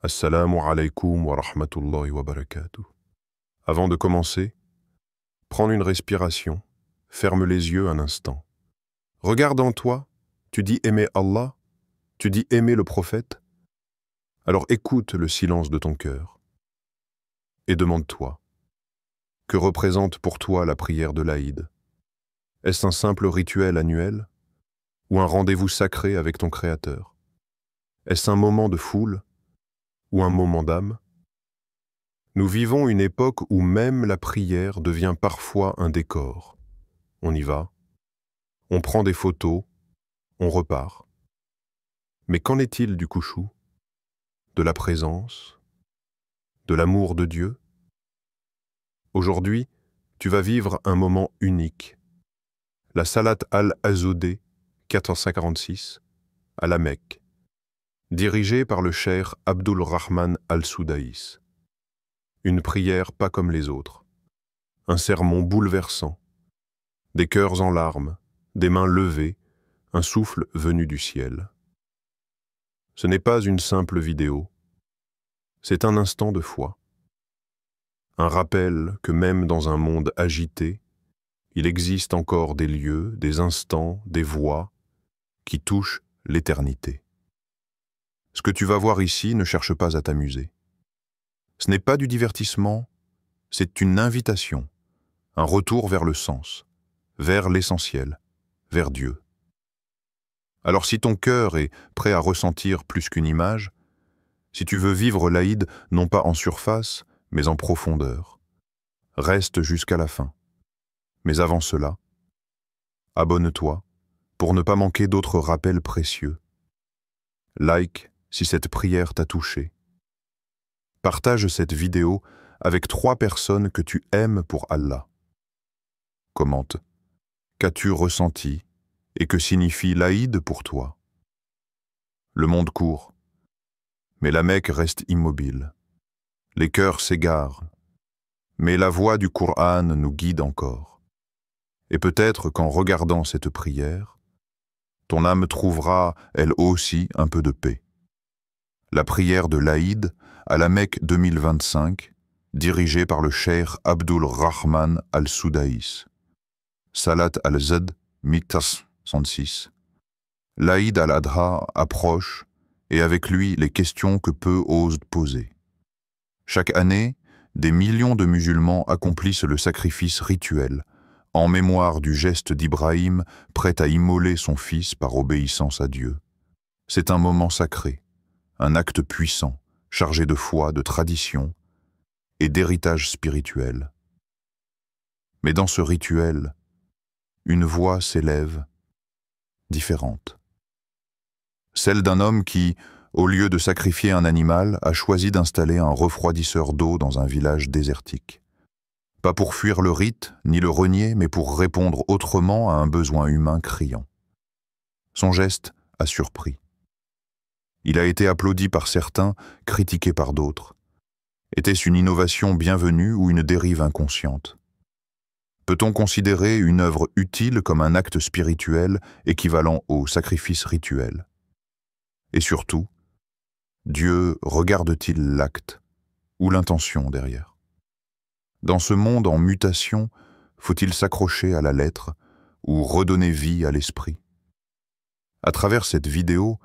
Assalamu alaikum wa rahmatullahi wa barakatuh. Avant de commencer, prends une respiration, ferme les yeux un instant. Regarde en toi, tu dis aimer Allah, tu dis aimer le prophète. Alors écoute le silence de ton cœur et demande-toi, que représente pour toi la prière de l'Aïd? Est-ce un simple rituel annuel ou un rendez-vous sacré avec ton Créateur? Est-ce un moment de foule ou un moment d'âme? Nous vivons une époque où même la prière devient parfois un décor. On y va, on prend des photos, on repart. Mais qu'en est-il du khushu, de la présence, de l'amour de Dieu? Aujourd'hui, tu vas vivre un moment unique. La Salat al-Azoudeh, 446, à la Mecque, dirigée par le cheikh Abdul Rahman al-Soudaïs. Une prière pas comme les autres, un sermon bouleversant, des cœurs en larmes, des mains levées, un souffle venu du ciel. Ce n'est pas une simple vidéo, c'est un instant de foi. Un rappel que même dans un monde agité, il existe encore des lieux, des instants, des voix qui touchent l'éternité. Ce que tu vas voir ici ne cherche pas à t'amuser. Ce n'est pas du divertissement, c'est une invitation, un retour vers le sens, vers l'essentiel, vers Dieu. Alors si ton cœur est prêt à ressentir plus qu'une image, si tu veux vivre l'Aïd non pas en surface, mais en profondeur, reste jusqu'à la fin. Mais avant cela, abonne-toi pour ne pas manquer d'autres rappels précieux. Like si cette prière t'a touché. Partage cette vidéo avec 3 personnes que tu aimes pour Allah. Commente. Qu'as-tu ressenti et que signifie l'Aïd pour toi? Le monde court, mais la Mecque reste immobile. Les cœurs s'égarent, mais la voix du Coran nous guide encore. Et peut-être qu'en regardant cette prière, ton âme trouvera, elle aussi, un peu de paix. La prière de l'Aïd à la Mecque 2025, dirigée par le cheikh Abdul Rahman al-Soudaïs. Salat al-Zad, 1066. L'Aïd al-Adha approche, et avec lui les questions que peu osent poser. Chaque année, des millions de musulmans accomplissent le sacrifice rituel, en mémoire du geste d'Ibrahim, prêt à immoler son fils par obéissance à Dieu. C'est un moment sacré, un acte puissant, chargé de foi, de tradition et d'héritage spirituel. Mais dans ce rituel, une voix s'élève, différente. Celle d'un homme qui, au lieu de sacrifier un animal, a choisi d'installer un refroidisseur d'eau dans un village désertique. Pas pour fuir le rite, ni le renier, mais pour répondre autrement à un besoin humain criant. Son geste a surpris. Il a été applaudi par certains, critiqué par d'autres. Était-ce une innovation bienvenue ou une dérive inconsciente? Peut-on considérer une œuvre utile comme un acte spirituel équivalent au sacrifice rituel? Et surtout, Dieu regarde-t-il l'acte ou l'intention derrière? Dans ce monde en mutation, faut-il s'accrocher à la lettre ou redonner vie à l'esprit? À travers cette vidéo,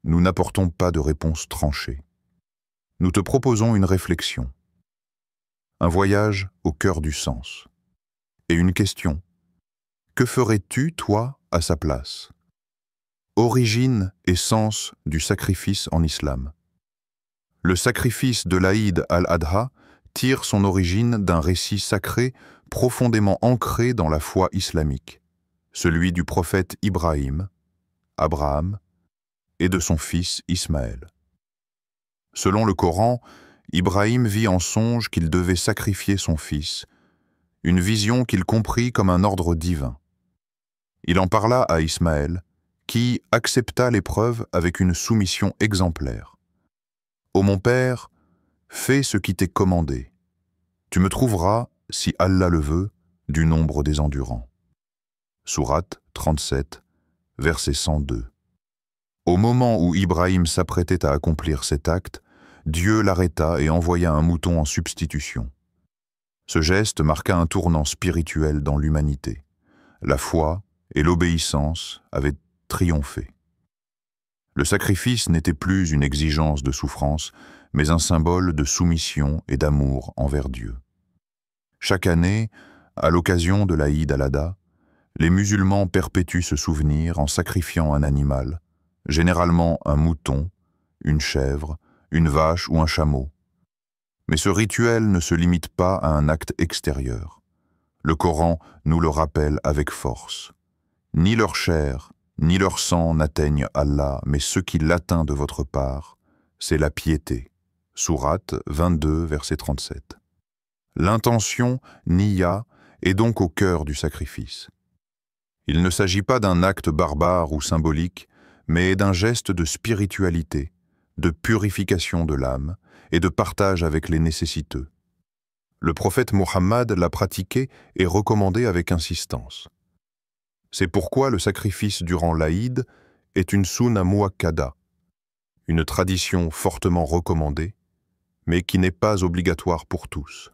nous n'apportons pas de réponse tranchée. Nous te proposons une réflexion, un voyage au cœur du sens, et une question. Que ferais-tu, toi, à sa place? Origine et sens du sacrifice en islam. Le sacrifice de l'Aïd al-Adha tire son origine d'un récit sacré profondément ancré dans la foi islamique, celui du prophète Ibrahim, Abraham, et de son fils Ismaël. Selon le Coran, Ibrahim vit en songe qu'il devait sacrifier son fils, une vision qu'il comprit comme un ordre divin. Il en parla à Ismaël, qui accepta l'épreuve avec une soumission exemplaire. « Ô mon père, fais ce qui t'est commandé. Tu me trouveras, si Allah le veut, du nombre des endurants. » Sourate 37, verset 102. Au moment où Ibrahim s'apprêtait à accomplir cet acte, Dieu l'arrêta et envoya un mouton en substitution. Ce geste marqua un tournant spirituel dans l'humanité. La foi et l'obéissance avaient triomphé. Le sacrifice n'était plus une exigence de souffrance, mais un symbole de soumission et d'amour envers Dieu. Chaque année, à l'occasion de l'Aïd al-Adha, les musulmans perpétuent ce souvenir en sacrifiant un animal, généralement un mouton, une chèvre, une vache ou un chameau. Mais ce rituel ne se limite pas à un acte extérieur. Le Coran nous le rappelle avec force. Ni leur chair, ni leur sang n'atteignent Allah, mais ce qui l'atteint de votre part, c'est la piété. Sourate 22, verset 37. L'intention, niya, est donc au cœur du sacrifice. Il ne s'agit pas d'un acte barbare ou symbolique, mais d'un geste de spiritualité, de purification de l'âme et de partage avec les nécessiteux. Le prophète Mohammed l'a pratiqué et recommandé avec insistance. C'est pourquoi le sacrifice durant l'Aïd est une sunna muakkada, une tradition fortement recommandée, mais qui n'est pas obligatoire pour tous.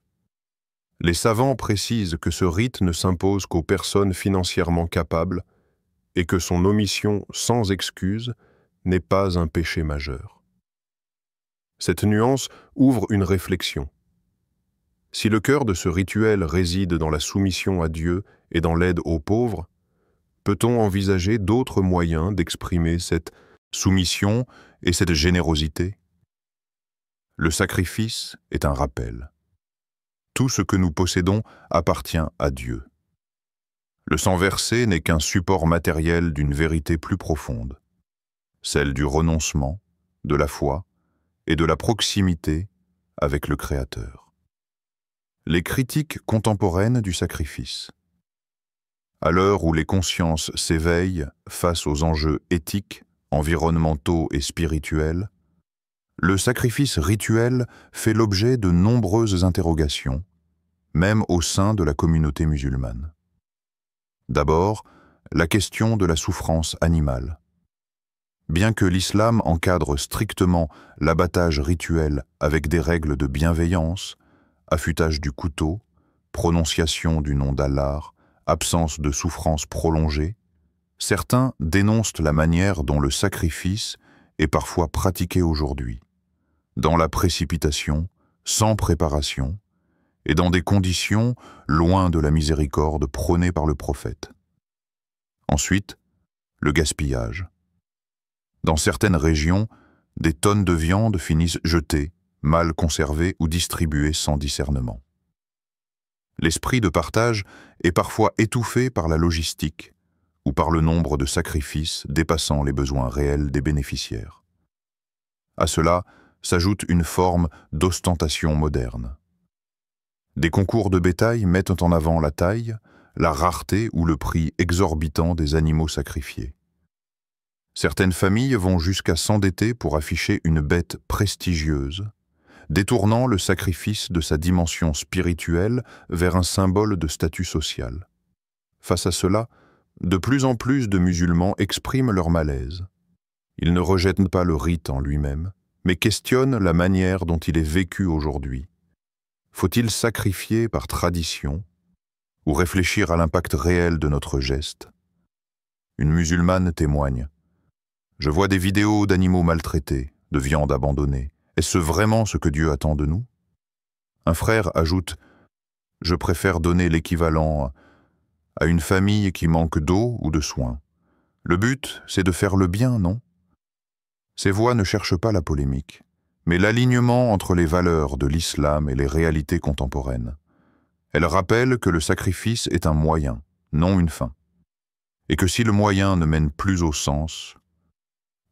Les savants précisent que ce rite ne s'impose qu'aux personnes financièrement capables et que son omission sans excuse n'est pas un péché majeur. Cette nuance ouvre une réflexion. Si le cœur de ce rituel réside dans la soumission à Dieu et dans l'aide aux pauvres, peut-on envisager d'autres moyens d'exprimer cette soumission et cette générosité? Le sacrifice est un rappel. Tout ce que nous possédons appartient à Dieu. Le sang versé n'est qu'un support matériel d'une vérité plus profonde, celle du renoncement, de la foi et de la proximité avec le Créateur. Les critiques contemporaines du sacrifice. À l'heure où les consciences s'éveillent face aux enjeux éthiques, environnementaux et spirituels, le sacrifice rituel fait l'objet de nombreuses interrogations, même au sein de la communauté musulmane. D'abord, la question de la souffrance animale. Bien que l'islam encadre strictement l'abattage rituel avec des règles de bienveillance, affûtage du couteau, prononciation du nom d'Allah, absence de souffrance prolongée, certains dénoncent la manière dont le sacrifice est parfois pratiqué aujourd'hui, dans la précipitation, sans préparation, et dans des conditions loin de la miséricorde prônée par le prophète. Ensuite, le gaspillage. Dans certaines régions, des tonnes de viande finissent jetées, mal conservées ou distribuées sans discernement. L'esprit de partage est parfois étouffé par la logistique ou par le nombre de sacrifices dépassant les besoins réels des bénéficiaires. À cela s'ajoute une forme d'ostentation moderne. Des concours de bétail mettent en avant la taille, la rareté ou le prix exorbitant des animaux sacrifiés. Certaines familles vont jusqu'à s'endetter pour afficher une bête prestigieuse, détournant le sacrifice de sa dimension spirituelle vers un symbole de statut social. Face à cela, de plus en plus de musulmans expriment leur malaise. Ils ne rejettent pas le rite en lui-même, mais questionnent la manière dont il est vécu aujourd'hui. Faut-il sacrifier par tradition ou réfléchir à l'impact réel de notre geste? Une musulmane témoigne. Je vois des vidéos d'animaux maltraités, de viande abandonnée. Est-ce vraiment ce que Dieu attend de nous? Un frère ajoute « Je préfère donner l'équivalent à une famille qui manque d'eau ou de soins. Le but, c'est de faire le bien, non ?» Ces voix ne cherchent pas la polémique, mais l'alignement entre les valeurs de l'islam et les réalités contemporaines. Elles rappellent que le sacrifice est un moyen, non une fin, et que si le moyen ne mène plus au sens,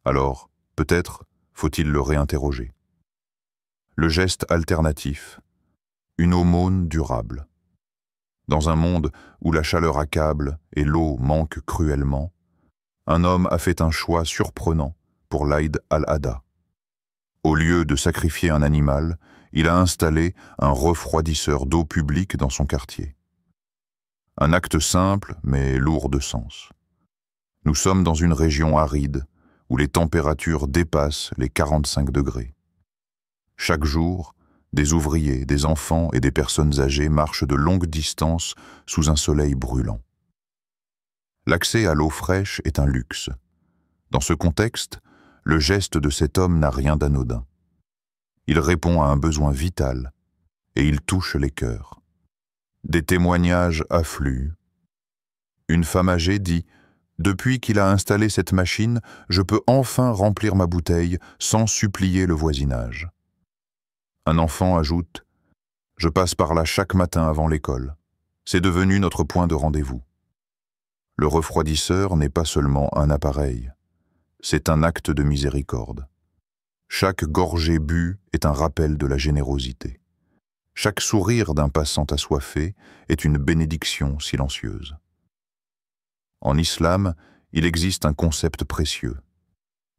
alors peut-être faut-il le réinterroger. Le geste alternatif, une aumône durable. Dans un monde où la chaleur accable et l'eau manque cruellement, un homme a fait un choix surprenant pour l'Aïd al-Adha. Au lieu de sacrifier un animal, il a installé un refroidisseur d'eau publique dans son quartier. Un acte simple, mais lourd de sens. Nous sommes dans une région aride, où les températures dépassent les 45 degrés. Chaque jour, des ouvriers, des enfants et des personnes âgées marchent de longues distances sous un soleil brûlant. L'accès à l'eau fraîche est un luxe. Dans ce contexte, le geste de cet homme n'a rien d'anodin. Il répond à un besoin vital et il touche les cœurs. Des témoignages affluent. Une femme âgée dit « Depuis qu'il a installé cette machine, je peux enfin remplir ma bouteille sans supplier le voisinage. » Un enfant ajoute « Je passe par là chaque matin avant l'école. C'est devenu notre point de rendez-vous. » Le refroidisseur n'est pas seulement un appareil, c'est un acte de miséricorde. Chaque gorgée bue est un rappel de la générosité. Chaque sourire d'un passant assoiffé est une bénédiction silencieuse. En islam, il existe un concept précieux,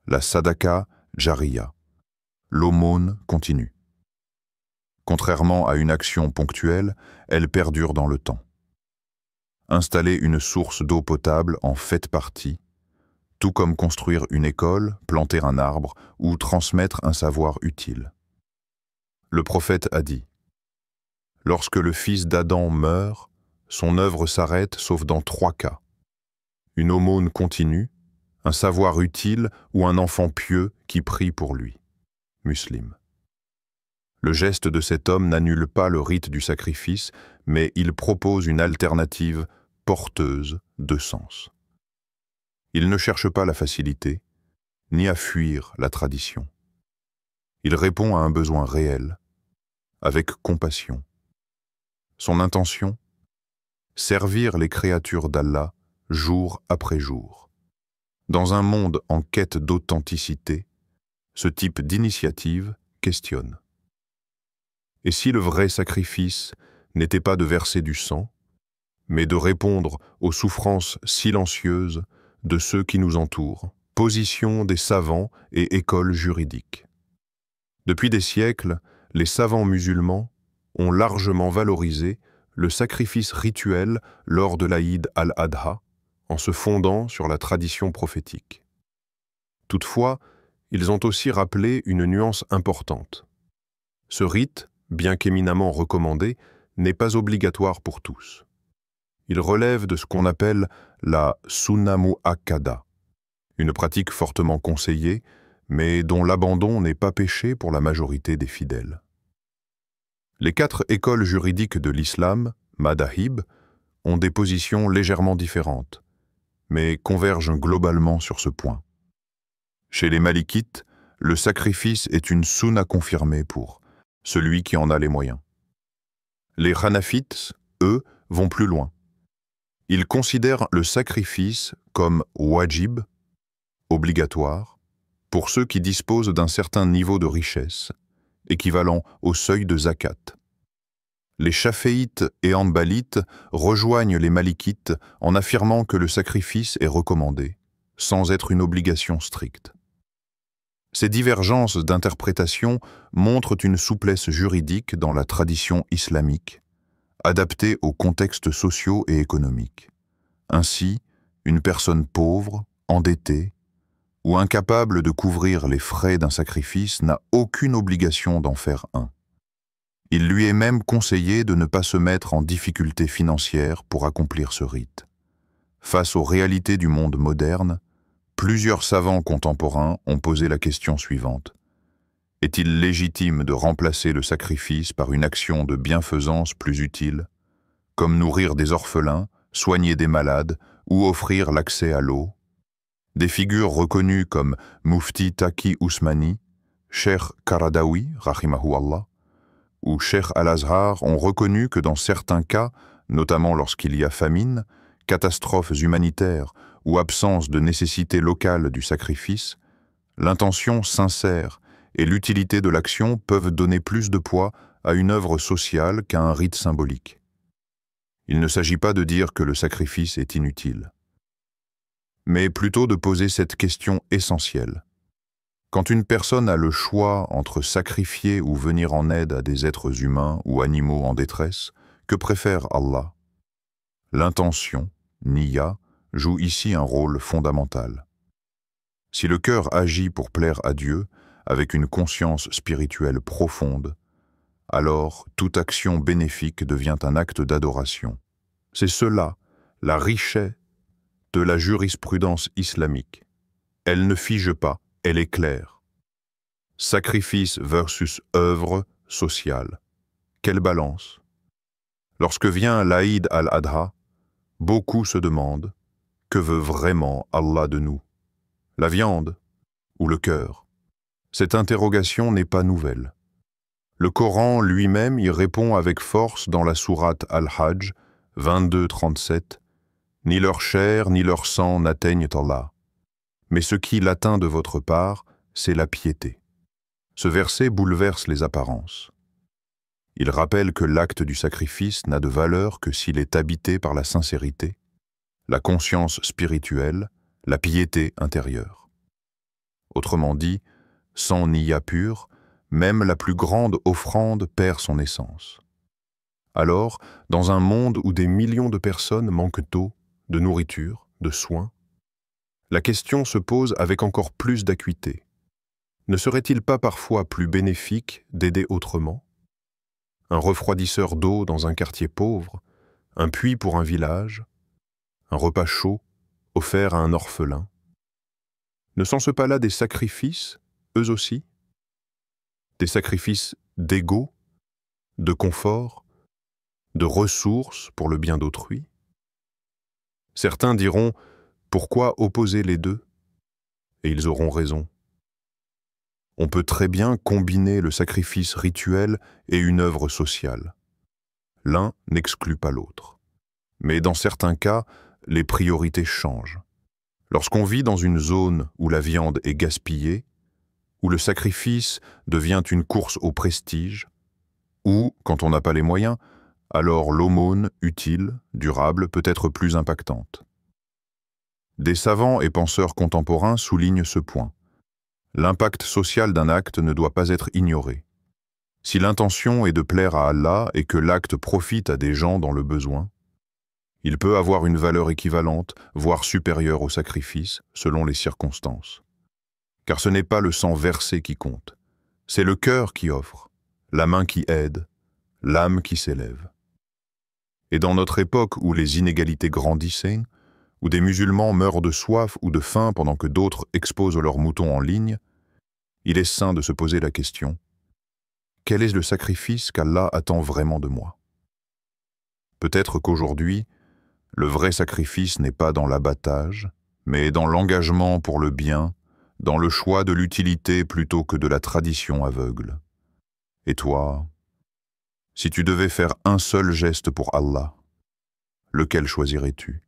la sadaqa jariya, l'aumône continue. Contrairement à une action ponctuelle, elle perdure dans le temps. Installer une source d'eau potable en fait partie, tout comme construire une école, planter un arbre ou transmettre un savoir utile. Le prophète a dit « Lorsque le fils d'Adam meurt, son œuvre s'arrête sauf dans 3 cas. Une aumône continue, un savoir utile ou un enfant pieux qui prie pour lui. » Muslim. Le geste de cet homme n'annule pas le rite du sacrifice, mais il propose une alternative porteuse de sens. Il ne cherche pas la facilité, ni à fuir la tradition. Il répond à un besoin réel, avec compassion. Son intention ? Servir les créatures d'Allah jour après jour. Dans un monde en quête d'authenticité, ce type d'initiative questionne. Et si le vrai sacrifice n'était pas de verser du sang, mais de répondre aux souffrances silencieuses de ceux qui nous entourent, position des savants et écoles juridiques. Depuis des siècles, les savants musulmans ont largement valorisé le sacrifice rituel lors de l'Aïd al-Adha, en se fondant sur la tradition prophétique. Toutefois, ils ont aussi rappelé une nuance importante. Ce rite, bien qu'éminemment recommandé, n'est pas obligatoire pour tous. Il relève de ce qu'on appelle la sunna mu'akkada, une pratique fortement conseillée, mais dont l'abandon n'est pas péché pour la majorité des fidèles. Les 4 écoles juridiques de l'islam, madahib, ont des positions légèrement différentes, mais convergent globalement sur ce point. Chez les malikites, le sacrifice est une sunna confirmée pour celui qui en a les moyens. Les hanafites, eux, vont plus loin. Ils considèrent le sacrifice comme wajib, obligatoire, pour ceux qui disposent d'un certain niveau de richesse, équivalent au seuil de zakat. Les chaféites et hanbalites rejoignent les malikites en affirmant que le sacrifice est recommandé, sans être une obligation stricte. Ces divergences d'interprétation montrent une souplesse juridique dans la tradition islamique, adaptée aux contextes sociaux et économiques. Ainsi, une personne pauvre, endettée ou incapable de couvrir les frais d'un sacrifice n'a aucune obligation d'en faire un. Il lui est même conseillé de ne pas se mettre en difficulté financière pour accomplir ce rite. Face aux réalités du monde moderne, plusieurs savants contemporains ont posé la question suivante. Est-il légitime de remplacer le sacrifice par une action de bienfaisance plus utile, comme nourrir des orphelins, soigner des malades ou offrir l'accès à l'eau? Des figures reconnues comme Mufti Taqi Ousmani, Cheikh Qaradawi, rahimahullah, ou Cheikh Al-Azhar ont reconnu que dans certains cas, notamment lorsqu'il y a famine, catastrophes humanitaires ou absence de nécessité locale du sacrifice, l'intention sincère et l'utilité de l'action peuvent donner plus de poids à une œuvre sociale qu'à un rite symbolique. Il ne s'agit pas de dire que le sacrifice est inutile, mais plutôt de poser cette question essentielle. Quand une personne a le choix entre sacrifier ou venir en aide à des êtres humains ou animaux en détresse, que préfère Allah? L'intention, niya, joue ici un rôle fondamental. Si le cœur agit pour plaire à Dieu, avec une conscience spirituelle profonde, alors toute action bénéfique devient un acte d'adoration. C'est cela, la richesse de la jurisprudence islamique. Elle ne fige pas, elle est claire. Sacrifice versus œuvre sociale. Quelle balance! Lorsque vient l'Aïd al-Adha, beaucoup se demandent que veut vraiment Allah de nous? La viande ou le cœur? Cette interrogation n'est pas nouvelle. Le Coran lui-même y répond avec force dans la sourate Al-Hajj 22-37. Ni leur chair ni leur sang n'atteignent Allah. Mais ce qui l'atteint de votre part, c'est la piété. Ce verset bouleverse les apparences. Il rappelle que l'acte du sacrifice n'a de valeur que s'il est habité par la sincérité, la conscience spirituelle, la piété intérieure. Autrement dit, sans niya pur, même la plus grande offrande perd son essence. Alors, dans un monde où des millions de personnes manquent d'eau, de nourriture, de soins, la question se pose avec encore plus d'acuité. Ne serait-il pas parfois plus bénéfique d'aider autrement? Un refroidisseur d'eau dans un quartier pauvre, un puits pour un village, un repas chaud offert à un orphelin. Ne sont-ce pas là des sacrifices, eux aussi? Des sacrifices d'ego, de confort, de ressources pour le bien d'autrui? Certains diront « Pourquoi opposer les deux ?» Et ils auront raison. On peut très bien combiner le sacrifice rituel et une œuvre sociale. L'un n'exclut pas l'autre. Mais dans certains cas, les priorités changent. Lorsqu'on vit dans une zone où la viande est gaspillée, où le sacrifice devient une course au prestige, ou, quand on n'a pas les moyens, alors l'aumône utile, durable, peut être plus impactante. Des savants et penseurs contemporains soulignent ce point. L'impact social d'un acte ne doit pas être ignoré. Si l'intention est de plaire à Allah et que l'acte profite à des gens dans le besoin, il peut avoir une valeur équivalente, voire supérieure au sacrifice, selon les circonstances. Car ce n'est pas le sang versé qui compte, c'est le cœur qui offre, la main qui aide, l'âme qui s'élève. Et dans notre époque où les inégalités grandissaient, où des musulmans meurent de soif ou de faim pendant que d'autres exposent leurs moutons en ligne, il est sain de se poser la question: quel est le sacrifice qu'Allah attend vraiment de moi? Peut-être qu'aujourd'hui, le vrai sacrifice n'est pas dans l'abattage, mais dans l'engagement pour le bien, dans le choix de l'utilité plutôt que de la tradition aveugle. Et toi, si tu devais faire un seul geste pour Allah, lequel choisirais-tu?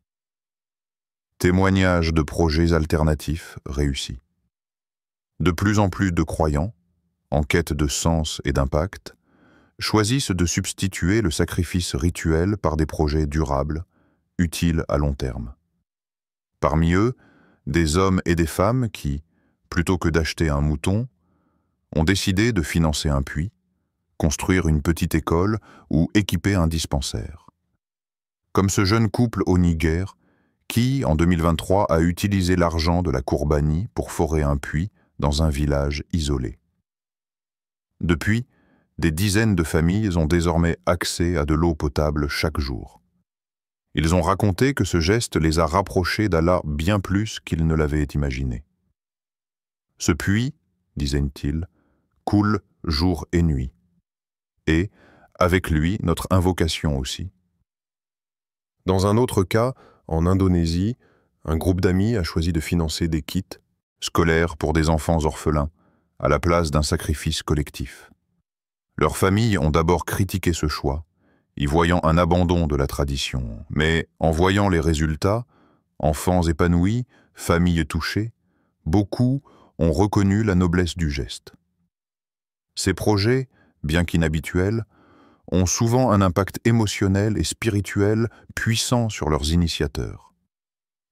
Témoignage de projets alternatifs réussis. De plus en plus de croyants, en quête de sens et d'impact, choisissent de substituer le sacrifice rituel par des projets durables, utiles à long terme. Parmi eux, des hommes et des femmes qui, plutôt que d'acheter un mouton, ont décidé de financer un puits, construire une petite école ou équiper un dispensaire. Comme ce jeune couple au Niger, qui, en 2023, a utilisé l'argent de la Courbanie pour forer un puits dans un village isolé. Depuis, des dizaines de familles ont désormais accès à de l'eau potable chaque jour. Ils ont raconté que ce geste les a rapprochés d'Allah bien plus qu'ils ne l'avaient imaginé. Ce puits, disaient-ils, coule jour et nuit. Et, avec lui, notre invocation aussi. Dans un autre cas, en Indonésie, un groupe d'amis a choisi de financer des kits scolaires pour des enfants orphelins, à la place d'un sacrifice collectif. Leurs familles ont d'abord critiqué ce choix, y voyant un abandon de la tradition, mais en voyant les résultats, enfants épanouis, familles touchées, beaucoup ont reconnu la noblesse du geste. Ces projets, bien qu'inhabituels, ont souvent un impact émotionnel et spirituel puissant sur leurs initiateurs.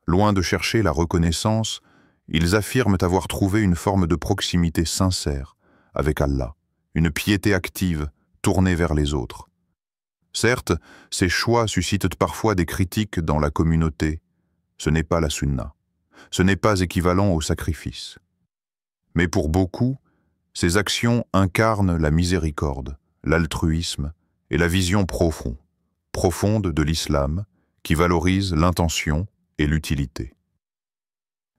Loin de chercher la reconnaissance, ils affirment avoir trouvé une forme de proximité sincère avec Allah, une piété active tournée vers les autres. Certes, ces choix suscitent parfois des critiques dans la communauté. Ce n'est pas la sunna. Ce n'est pas équivalent au sacrifice. Mais pour beaucoup, Ces actions incarnent la miséricorde, l'altruisme et la vision profonde de l'islam qui valorise l'intention et l'utilité.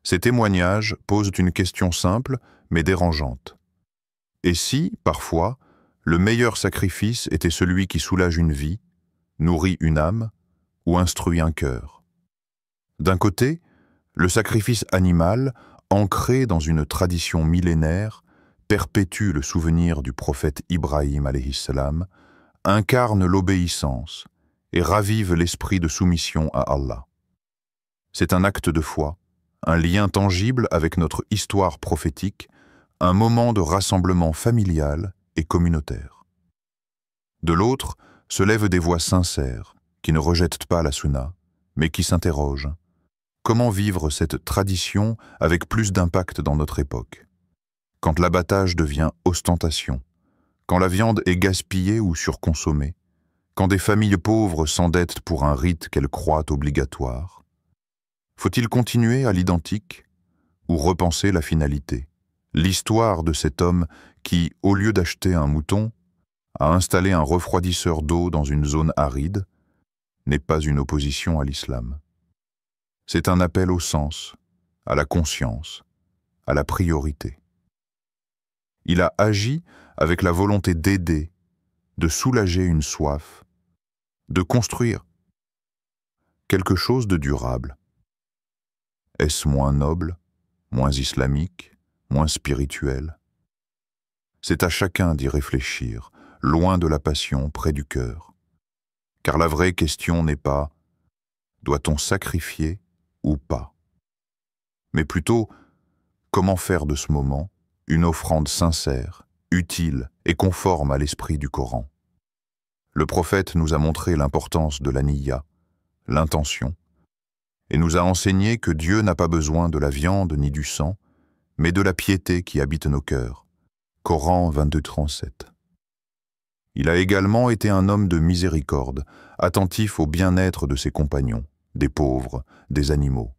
Ces témoignages posent une question simple mais dérangeante. Et si, parfois, le meilleur sacrifice était celui qui soulage une vie, nourrit une âme ou instruit un cœur? D'un côté, le sacrifice animal, ancré dans une tradition millénaire, perpétue le souvenir du prophète Ibrahim alayhi salam, incarne l'obéissance et ravive l'esprit de soumission à Allah. C'est un acte de foi, un lien tangible avec notre histoire prophétique, un moment de rassemblement familial et communautaire. De l'autre, se lèvent des voix sincères, qui ne rejettent pas la sunna, mais qui s'interrogent. Comment vivre cette tradition avec plus d'impact dans notre époque? Quand l'abattage devient ostentation, quand la viande est gaspillée ou surconsommée, quand des familles pauvres s'endettent pour un rite qu'elles croient obligatoire, faut-il continuer à l'identique ou repenser la finalité, l'histoire de cet homme qui, au lieu d'acheter un mouton, a installé un refroidisseur d'eau dans une zone aride, n'est pas une opposition à l'islam. C'est un appel au sens, à la conscience, à la priorité. Il a agi avec la volonté d'aider, de soulager une soif, de construire quelque chose de durable. Est-ce moins noble, moins islamique, moins spirituel? C'est à chacun d'y réfléchir, loin de la passion, près du cœur. Car la vraie question n'est pas « doit-on sacrifier ou pas ?» mais plutôt « comment faire de ce moment une offrande sincère, utile et conforme à l'esprit du Coran ?» Le prophète nous a montré l'importance de la niyya, l'intention, et nous a enseigné que Dieu n'a pas besoin de la viande ni du sang, mais de la piété qui habite nos cœurs. Coran 22:37. Il a également été un homme de miséricorde, attentif au bien-être de ses compagnons, des pauvres, des animaux.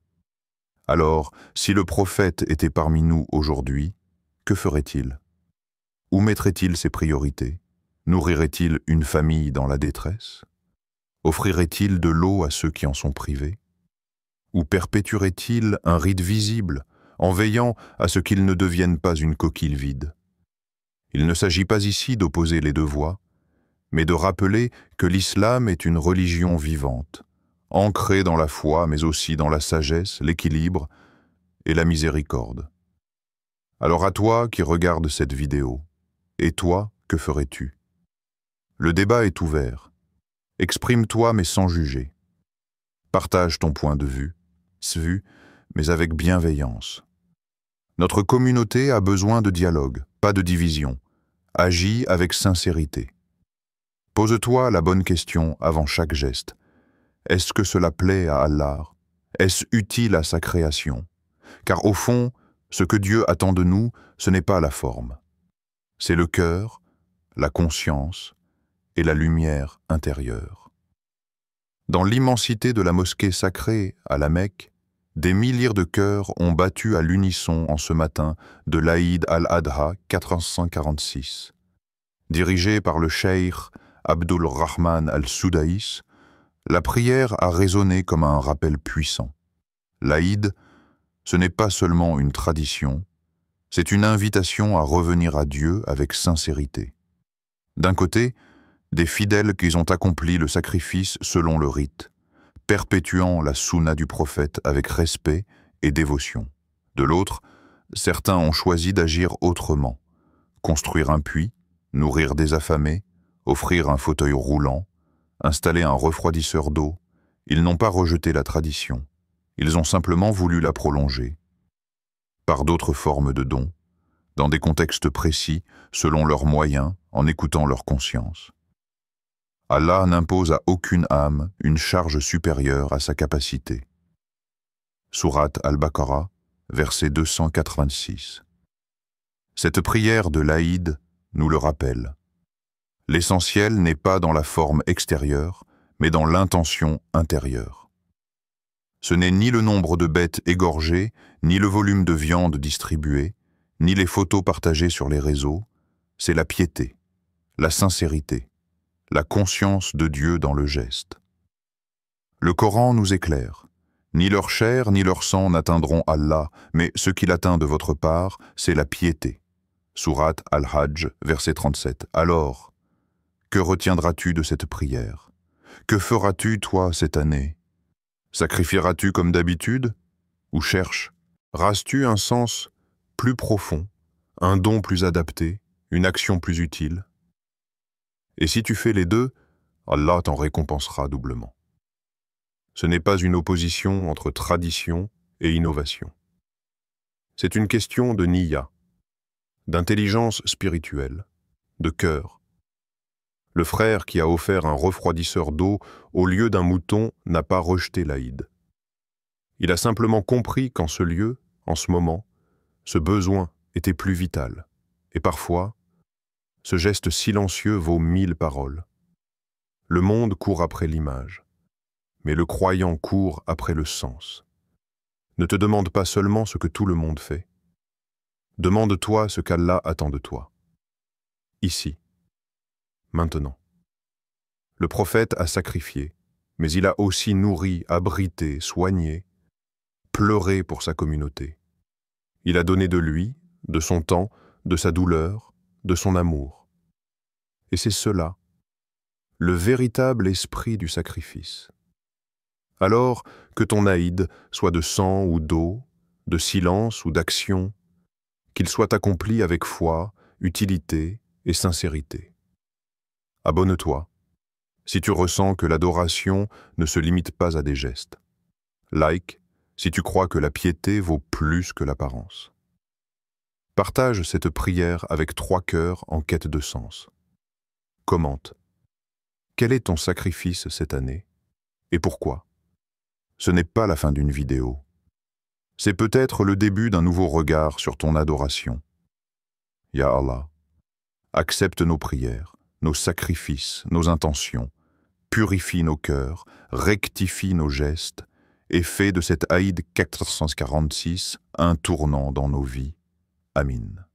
Alors, si le prophète était parmi nous aujourd'hui, que ferait-il? Où mettrait-il ses priorités? Nourrirait-il une famille dans la détresse? Offrirait-il de l'eau à ceux qui en sont privés? Ou perpétuerait-il un rite visible, en veillant à ce qu'il ne devienne pas une coquille vide? Il ne s'agit pas ici d'opposer les deux voies, mais de rappeler que l'islam est une religion vivante, ancrée dans la foi, mais aussi dans la sagesse, l'équilibre et la miséricorde. Alors à toi qui regardes cette vidéo, et toi, que ferais-tu? Le débat est ouvert. Exprime-toi mais sans juger. Partage ton point de vue, mais avec bienveillance. Notre communauté a besoin de dialogue, pas de division. Agis avec sincérité. Pose-toi la bonne question avant chaque geste. Est-ce que cela plaît à Allah? Est-ce utile à sa création? Car au fond, ce que Dieu attend de nous, ce n'est pas la forme. C'est le cœur, la conscience et la lumière intérieure. Dans l'immensité de la mosquée sacrée à la Mecque, des milliers de cœurs ont battu à l'unisson en ce matin de l'Aïd al-Adha 446. Dirigé par le cheikh Abdul Rahman al-Soudaïs, la prière a résonné comme un rappel puissant. L'Aïd, ce n'est pas seulement une tradition, c'est une invitation à revenir à Dieu avec sincérité. D'un côté, des fidèles qui ont accompli le sacrifice selon le rite, perpétuant la sunna du prophète avec respect et dévotion. De l'autre, certains ont choisi d'agir autrement, construire un puits, nourrir des affamés, offrir un fauteuil roulant, installer un refroidisseur d'eau. Ils n'ont pas rejeté la tradition, ils ont simplement voulu la prolonger. Par d'autres formes de dons, dans des contextes précis, selon leurs moyens, en écoutant leur conscience. Allah n'impose à aucune âme une charge supérieure à sa capacité. Sourate Al-Baqarah, verset 286. Cette prière de l'Aïd nous le rappelle. L'essentiel n'est pas dans la forme extérieure, mais dans l'intention intérieure. Ce n'est ni le nombre de bêtes égorgées, ni le volume de viande distribuée, ni les photos partagées sur les réseaux, c'est la piété, la sincérité, la conscience de Dieu dans le geste. Le Coran nous éclaire. Ni leur chair ni leur sang n'atteindront Allah, mais ce qu'il atteint de votre part, c'est la piété. Sourate Al-Hajj, verset 37. Alors, que retiendras-tu de cette prière? Que feras-tu, toi, cette année? Sacrifieras-tu comme d'habitude? Ou chercheras-tu un sens plus profond, un don plus adapté, une action plus utile? Et si tu fais les deux, Allah t'en récompensera doublement. Ce n'est pas une opposition entre tradition et innovation. C'est une question de niyya, d'intelligence spirituelle, de cœur. Le frère qui a offert un refroidisseur d'eau au lieu d'un mouton n'a pas rejeté l'Aïd. Il a simplement compris qu'en ce lieu, en ce moment, ce besoin était plus vital. Et parfois, ce geste silencieux vaut 1000 paroles. Le monde court après l'image, mais le croyant court après le sens. Ne te demande pas seulement ce que tout le monde fait. Demande-toi ce qu'Allah attend de toi. Ici, maintenant. Le prophète a sacrifié, mais il a aussi nourri, abrité, soigné, pleuré pour sa communauté. Il a donné de lui, de son temps, de sa douleur, de son amour. Et c'est cela, le véritable esprit du sacrifice. Alors que ton aïd soit de sang ou d'eau, de silence ou d'action, qu'il soit accompli avec foi, utilité et sincérité. Abonne-toi, si tu ressens que l'adoration ne se limite pas à des gestes. Like, si tu crois que la piété vaut plus que l'apparence. Partage cette prière avec 3 cœurs en quête de sens. Commente. Quel est ton sacrifice cette année? Et pourquoi? Ce n'est pas la fin d'une vidéo. C'est peut-être le début d'un nouveau regard sur ton adoration. Ya Allah, accepte nos prières, nos sacrifices, nos intentions, purifie nos cœurs, rectifie nos gestes et fais de cet Aïd 446 un tournant dans nos vies. Amin.